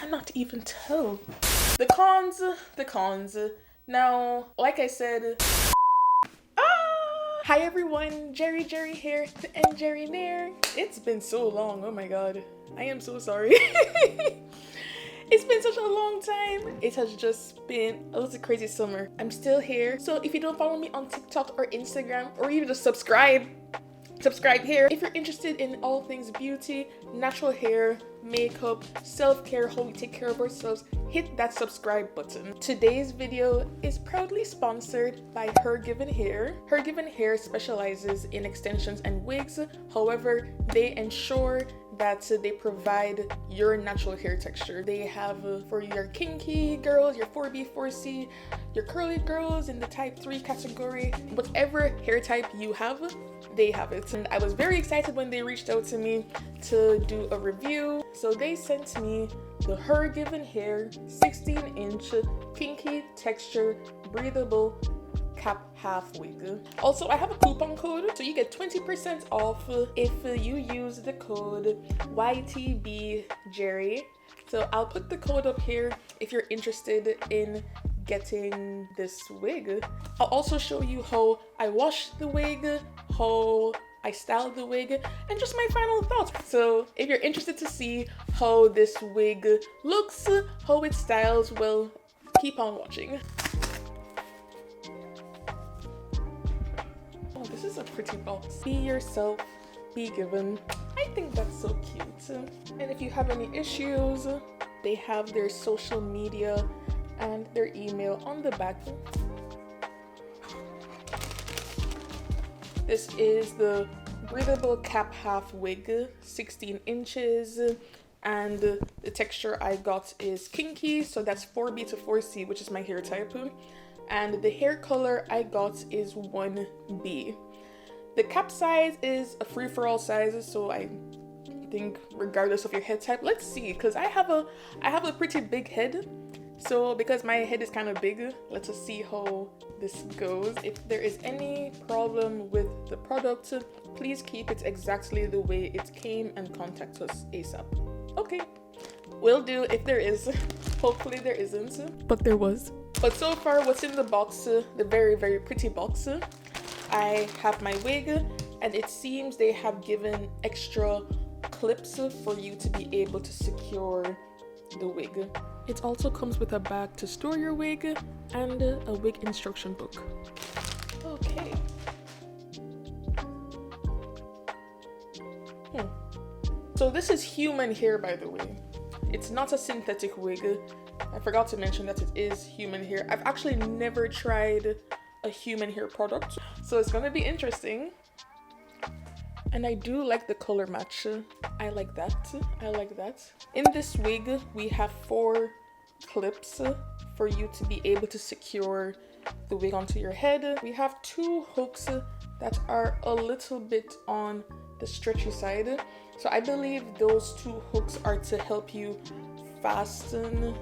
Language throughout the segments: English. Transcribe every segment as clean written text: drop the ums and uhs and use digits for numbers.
cannot even tell. The cons. Now, like I said, hi everyone, Jerry here and Jerry Nair. It's been so long, oh my god. I am so sorry. It's been such a long time. It has just been a little crazy summer. I'm still here. So if you don't follow me on TikTok or Instagram, or even just subscribe here. If you're interested in all things beauty, natural hair, makeup, self-care, how we take care of ourselves, hit that subscribe button. Today's video is proudly sponsored by HerGivenHair. HerGivenHair specializes in extensions and wigs. However, they ensure that they provide your natural hair texture. They have for your kinky girls, your 4B, 4C, your curly girls in the type 3 category, whatever hair type you have, they have it. And I was very excited when they reached out to me to do a review. So they sent me the HerGivenHair 16-inch kinky texture breathable cap half wig. Also, I have a coupon code, so you get 20% off if you use the code YTBJerry. So I'll put the code up here if you're interested in getting this wig. I'll also show you how I wash the wig, how I style the wig, and just my final thoughts. So if you're interested to see how this wig looks, how it styles, well, keep on watching. Oh, this is a pretty box. Be yourself, be given. I think that's so cute. And if you have any issues, they have their social media and their email on the back. This is the breathable cap half wig, 16 inches, and the texture I got is kinky, so that's 4B to 4C, which is my hair type, and the hair color I got is 1B. The cap size is a free-for-all size, so I think regardless of your head type, let's see, because I have a pretty big head. So because my head is kind of big, let's just see how this goes. If there is any problem with the product, please keep it exactly the way it came and contact us ASAP. Okay, will do if there is. Hopefully there isn't, but there was. But so far, what's in the box, the very, very pretty box, I have my wig, and it seems they have given extra clips for you to be able to secure the wig. It also comes with a bag to store your wig and a wig instruction book. Okay. So this is human hair, by the way. It's not a synthetic wig. I forgot to mention that it is human hair. I've actually never tried a human hair product, so it's gonna be interesting. And I do like the color match. I like that. In this wig, we have 4 clips for you to be able to secure the wig onto your head. We have 2 hooks that are a little bit on the stretchy side. So I believe those 2 hooks are to help you fasten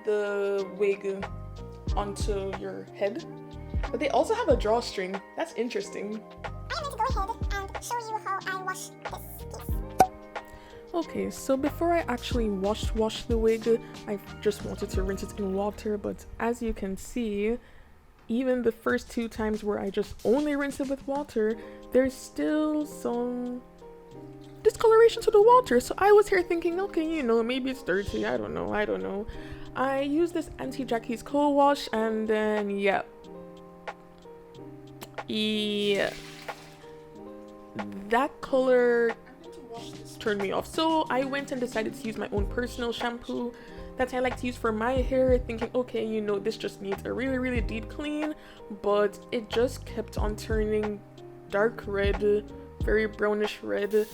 the wig onto your head. But they also have a drawstring. That's interesting. I'm going to go ahead and show you how I wash this piece. Okay, so before I actually wash the wig, I just wanted to rinse it in water, but as you can see, even the first 2 times where I just only rinse it with water, there's still some discoloration to the water. So I was here thinking, okay, you know, maybe it's dirty. I don't know. I used this anti-Jackie's co-wash, and then yeah, that color turned me off. So I went and decided to use my own personal shampoo that I like to use for my hair, thinking, okay, you know, this just needs a really, really deep clean, but it just kept on turning dark red, very brownish red.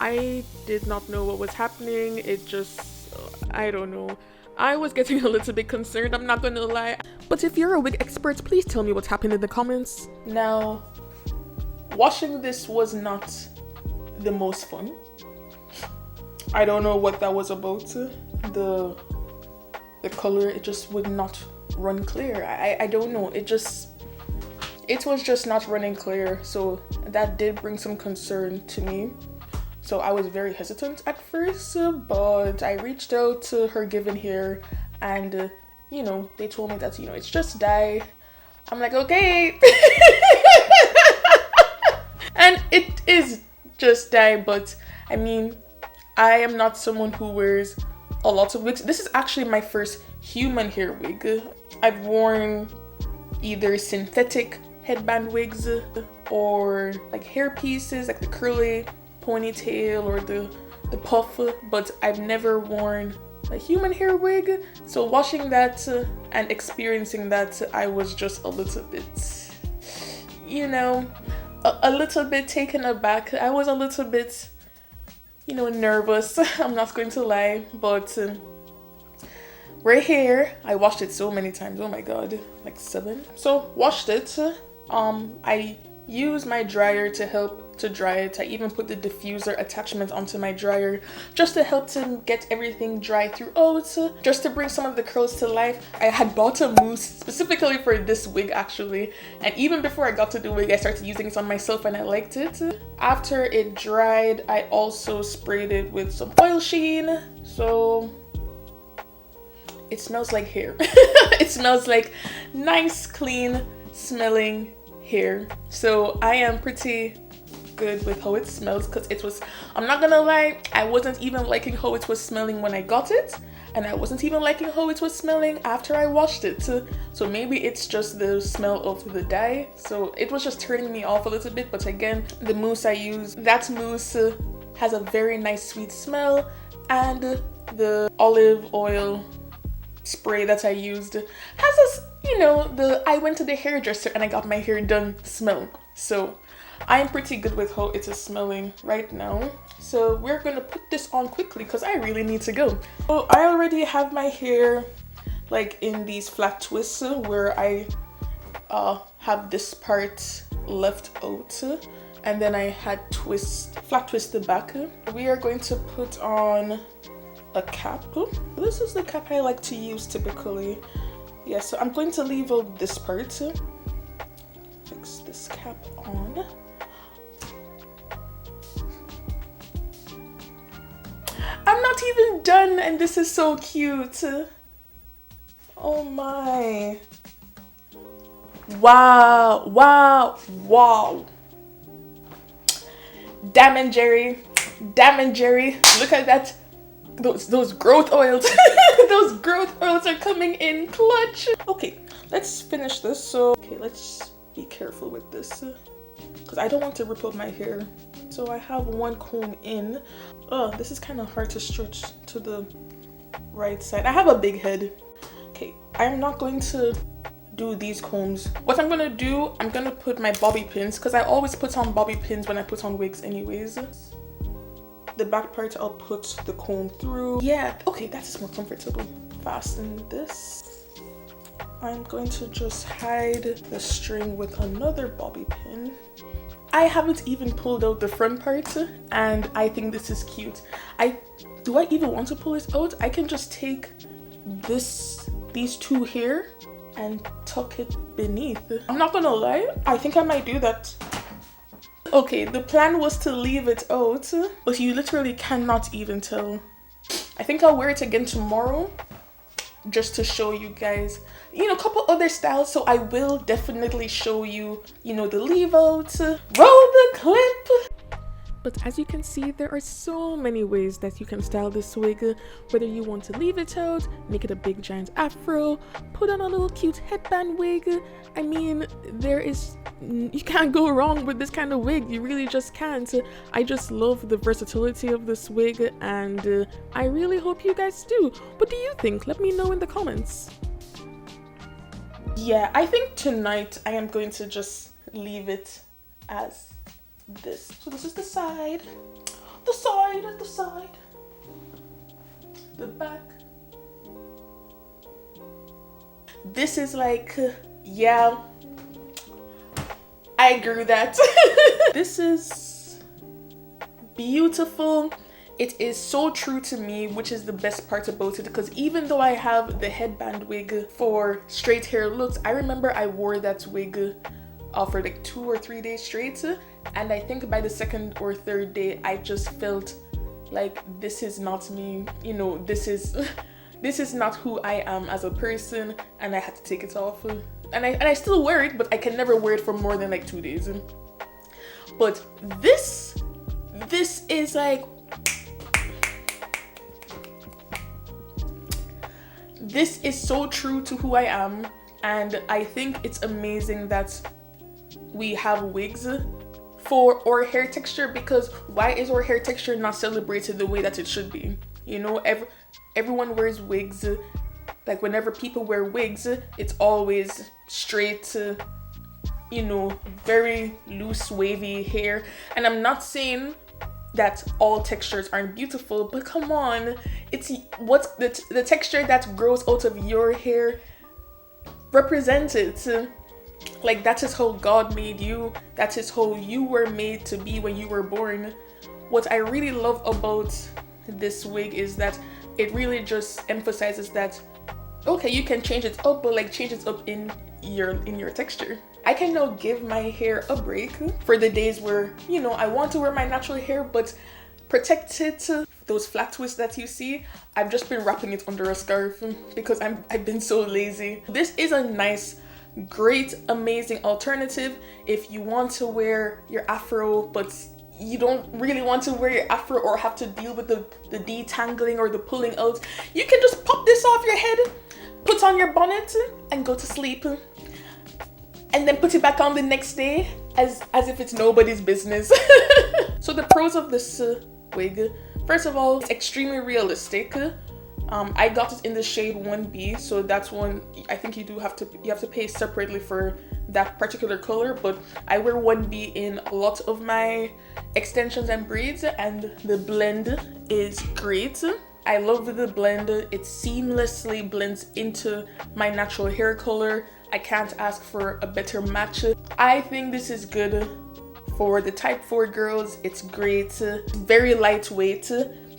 I did not know what was happening. It just, I don't know. I was getting a little bit concerned, I'm not gonna lie. But if you're a wig expert, please tell me what's happened in the comments. Now, washing this was not the most fun. I don't know what that was about. The color, it just would not run clear. I don't know. It was just not running clear. So that did bring some concern to me. So I was very hesitant at first, but I reached out to HerGivenHair and, you know, they told me that, you know, it's just dye. I'm like, okay. And it is just dye, but I mean, I am not someone who wears a lot of wigs. This is actually my first human hair wig. I've worn either synthetic headband wigs or like hair pieces, like the curly ponytail or the puff, but I've never worn a human hair wig. So watching that and experiencing that, I was just a little bit, you know, a little bit taken aback. I was a little bit, you know, nervous. I'm not going to lie, but right here, I washed it so many times. Oh my god, like 7. So washed it. I used my dryer to help to dry it. I even put the diffuser attachment onto my dryer just to help to get everything dry throughout, just to bring some of the curls to life. I had bought a mousse specifically for this wig actually, and even before I got to the wig, I started using it on myself and I liked it. After it dried, I also sprayed it with some oil sheen, so it smells like hair. It smells like nice, clean smelling hair. So I am pretty good with how it smells, because it was, I'm not gonna lie, I wasn't even liking how it was smelling when I got it, and I wasn't even liking how it was smelling after I washed it. So maybe it's just the smell of the dye, so it was just turning me off a little bit. But again, the mousse I use, that mousse has a very nice sweet smell, and the olive oil spray that I used has a, you know, the I went to the hairdresser and I got my hair done smell. So I'm pretty good with how it is smelling right now. So we're gonna put this on quickly because I really need to go. So I already have my hair like in these flat twists where I have this part left out, and then I had flat twist the back. We are going to put on a cap. This is the cap I like to use typically. Yeah, so I'm going to leave out this part. Fix this cap on. I'm not even done and this is so cute. Oh my. Wow, wow, wow. Damn and Jerry. Look at that. Those growth oils. Those growth oils are coming in clutch. Okay, let's finish this. So, okay, let's be careful with this because I don't want to rip up my hair. So I have one comb in. Oh, this is kind of hard to stretch to the right side. I have a big head. Okay, I'm not going to do these combs. What I'm gonna do, I'm gonna put my bobby pins, because I always put on bobby pins when I put on wigs anyways. The back part I'll put the comb through. Yeah, okay, that's more comfortable. Fasten this. I'm going to just hide the string with another bobby pin. I haven't even pulled out the front part and I think this is cute. Do I even want to pull it out? I can just take these two here and tuck it beneath. I'm not gonna lie, I think I might do that. Okay, the plan was to leave it out, but you literally cannot even tell. I think I'll wear it again tomorrow just to show you guys, you know, a couple other styles. So I will definitely show you, you know, the leave out. Roll the clip. But as you can see, there are so many ways that you can style this wig, whether you want to leave it out, make it a big giant afro, put on a little cute headband wig. I mean, you can't go wrong with this kind of wig. You really just can't. I just love the versatility of this wig and I really hope you guys do. What do you think? Let me know in the comments. Yeah, I think tonight I am going to just leave it as this. So this is the side, the back. This is like, yeah, I grew that. This is beautiful. It is so true to me, which is the best part about it, because even though I have the headband wig for straight hair looks, I remember I wore that wig for like 2 or 3 days straight, And I think by the second or third day, I just felt like this is not me, you know, this is not who I am as a person, and I had to take it off. And I still wear it, but I can never wear it for more than like 2 days. But this is like, this is so true to who I am, and I think it's amazing that we have wigs for our hair texture, because why is our hair texture not celebrated the way that it should be? You know, everyone wears wigs. Like whenever people wear wigs, it's always straight, you know, very loose, wavy hair. And I'm not saying that all textures aren't beautiful, but come on, it's what's the texture that grows out of your hair, represent it. Like that is how God made you. That is how you were made to be when you were born. What I really love about this wig is that it really just emphasizes that, okay, you can change it up, but like change it up in your texture. I can now give my hair a break for the days where, you know, I want to wear my natural hair, but protect it. Those flat twists that you see, I've just been wrapping it under a scarf because I've been so lazy. This is a nice, great, amazing alternative if you want to wear your afro, but you don't really want to wear your afro or have to deal with the detangling or the pulling out. You can just pop this off your head, put on your bonnet, and go to sleep. And then put it back on the next day as if it's nobody's business. So the pros of this wig, first of all, it's extremely realistic. I got it in the shade 1B, so that's one I think you have to pay separately for that particular color, but I wear 1B in a lot of my extensions and braids, and the blend is great. I love the blend. It seamlessly blends into my natural hair color. I can't ask for a better match. I think this is good for the type 4 girls. It's great, very lightweight,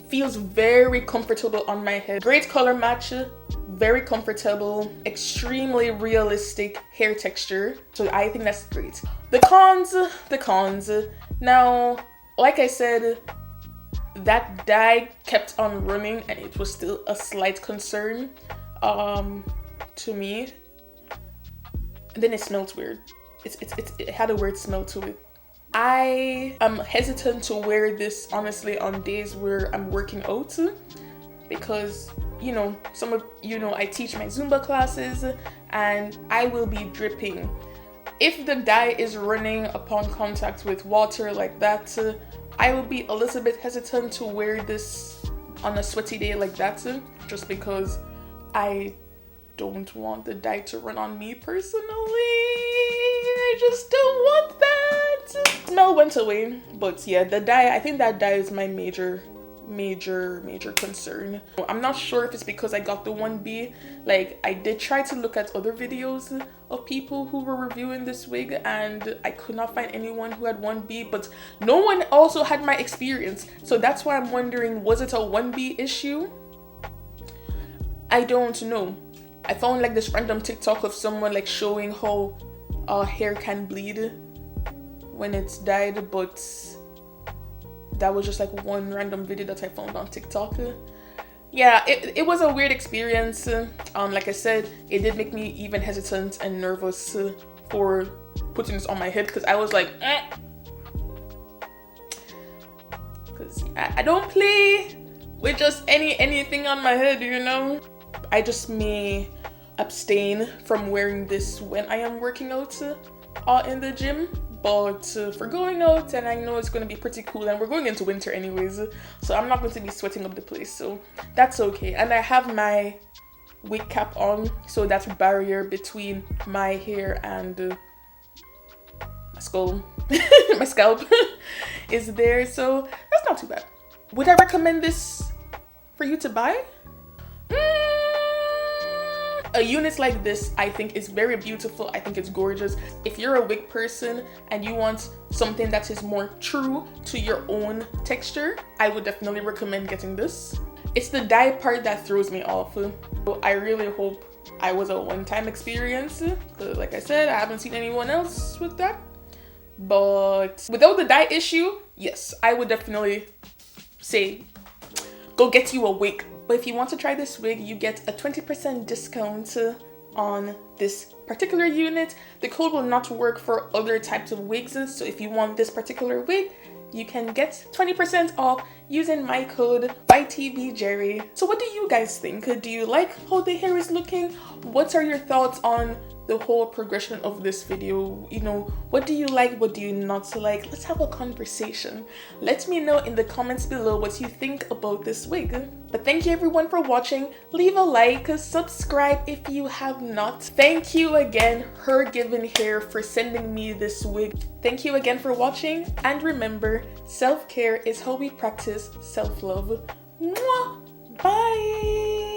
feels very comfortable on my head. Great color match, very comfortable, extremely realistic hair texture. So I think that's great. The cons. Now, like I said, that dye kept on running and it was still a slight concern to me. And then it smelled weird. It had a weird smell to it. I am hesitant to wear this honestly on days where I'm working out, because you know, some of you know I teach my Zumba classes and I will be dripping. If the dye is running upon contact with water like that, I will be a little bit hesitant to wear this on a sweaty day like that, just because I don't want the dye to run on me personally. I just don't want that. Smell went away, but yeah, the dye, I think that dye is my major concern. I'm not sure if it's because I got the 1B. Like, I did try to look at other videos of people who were reviewing this wig and I could not find anyone who had 1B, but no one also had my experience. So that's why I'm wondering, was it a 1B issue? I don't know. I found like this random TikTok of someone like showing how hair can bleed when it's dyed, but that was just like one random video that I found on TikTok. Yeah, it was a weird experience. Like I said, it did make me even hesitant and nervous for putting this on my head, because I was like, because I don't play with just anything on my head, you know. I just may abstain from wearing this when I am working out in the gym, but for going out, and I know it's going to be pretty cool, and we're going into winter anyways, so I'm not going to be sweating up the place, so that's okay. And I have my wig cap on, so that's a barrier between my hair and my skull. My scalp is there, so that's not too bad. Would I recommend this for you to buy? A unit like this, I think, is very beautiful. I think it's gorgeous. If you're a wig person and you want something that is more true to your own texture, I would definitely recommend getting this. It's the dye part that throws me off. So I really hope I was a one-time experience. Like I said, I haven't seen anyone else with that. But without the dye issue, yes, I would definitely say go get you a wig. But if you want to try this wig, you get a 20% discount on this particular unit. The code will not work for other types of wigs, so if you want this particular wig, you can get 20% off using my code YTBJerry. So what do you guys think? Do you like how the hair is looking? What are your thoughts on the whole progression of this video? You know, what do you like, what do you not like? Let's have a conversation. Let me know in the comments below what you think about this wig. But thank you everyone for watching. Leave a like, subscribe if you have not. Thank you again, HerGivenHair, for sending me this wig. Thank you again for watching, and remember, self-care is how we practice self-love. Mwah! Bye!